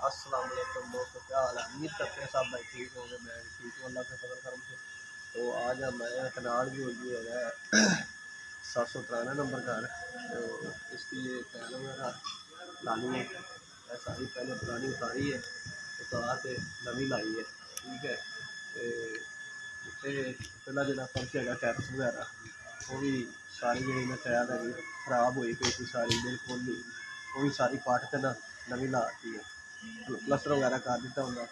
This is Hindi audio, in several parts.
अस्सलाम वालेकुम दोस्तों, क्या हाल है। उम्मीद करते हैं सब भाई ठीक होंगे। मैं ठीक हूँ अल्लाह के फजल करम से। तो आज हम आए कनाल भी होगी है 793 नंबर घर। तो इसकी ये टैल वगैरह लानी है, सारी पहले पुरानी उतारी है, उतार के नवी लाई है। ठीक है, पहला जो फर्श है टैरस वगैरह वो भी सारी जी मैं टैल है खराब हुई पई थी सारी, बिल्कुल भी वो भी सारी पाट के ना नवी लाती है। प्लस्तर वगैरह कर दिता होंगे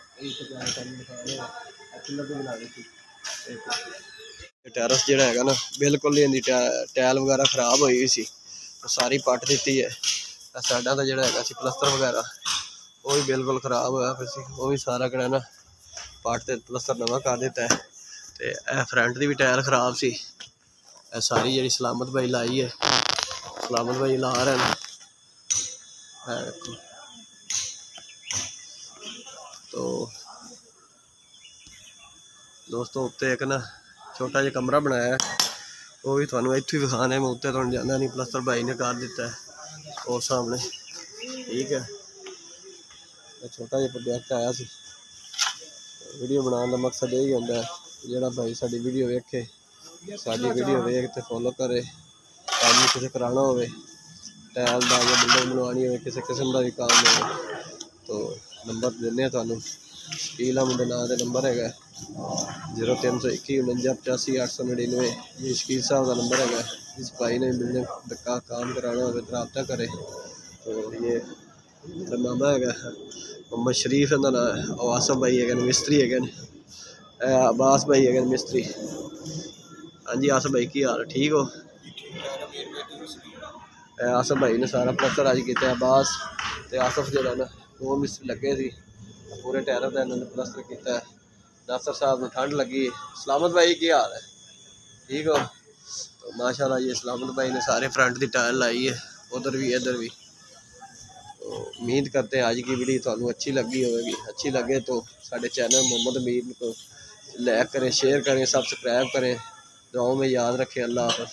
पिलर भी बना दी थी। टैरस जो है ना बिल्कुल ही टैल वगैरह खराब हुई हुई सी, तो सारी पट दी है। साइडा का जोड़ा है प्लस्तर वगैरह वो भी बिल्कुल खराब होया फिर सी, वो भी सारा कड़ा ना पट ते प्लस्तर नवा कर दिता है। तो फ्रंट की भी टैल खराब सी, सारी जी सलामत भाई लाई है, सलामत भाई ला रहे हैं। तो दोस्तों उत्ते एक ना छोटा जिहा कमरा बनाया है, वो भी थोड़ा इतों ही विखाने में उत्ते तो जाना नहीं, प्लस्तर भाई ने कर दिता है और सामने। ठीक है, छोटा जिहा प्रोजेक्ट आया सी, वीडियो बनाने का मकसद यही होंदा है जोड़ा भाई साडी वीडियो वेखे, साडी वीडियो वेख ते फॉलो करे, काम किसी कराना हो टैल का या बिल्डिंग बनवानी हो किसी किस्म का भी काम हो तो नंबर देने थानू। शकील अहमद नाम का नंबर है 0321 49 899, ये शकील साहब का नंबर है। इस भाई ने बिल्डिंग का काम कराना हो तो रब्ता करे। तो ये मामा है मोहम्मद शरीफ का नाम है, आसफ भाई है मिस्त्री है, अब्बास भाई है मिस्त्री। हाँ जी आसफ भाई की हाल ठीक हो। आसफ भाई ने सारा प्लस्तर अज किया, अब्बास ते आसफ जो ना दो मिस्त्री लगे थे पूरे टायरों का इन्होंने प्लस्तर किया। नासर साहब को ठंड लगी। सलामत भाई की हाल है ठीक हो। तो माशाल्लाह ये सलामत भाई ने सारे फ्रंट की टायर लाई है, उधर भी इधर भी। तो उम्मीद करते हैं आज की वीडियो थानू अच्छी लगी होगी, अच्छी लगे तो साढ़े चैनल मोहम्मद अमीर को लाइक करें, शेयर करें, सब्सक्राइब करें, दुआओं में याद रखें। अल्लाह हाफ़िज़।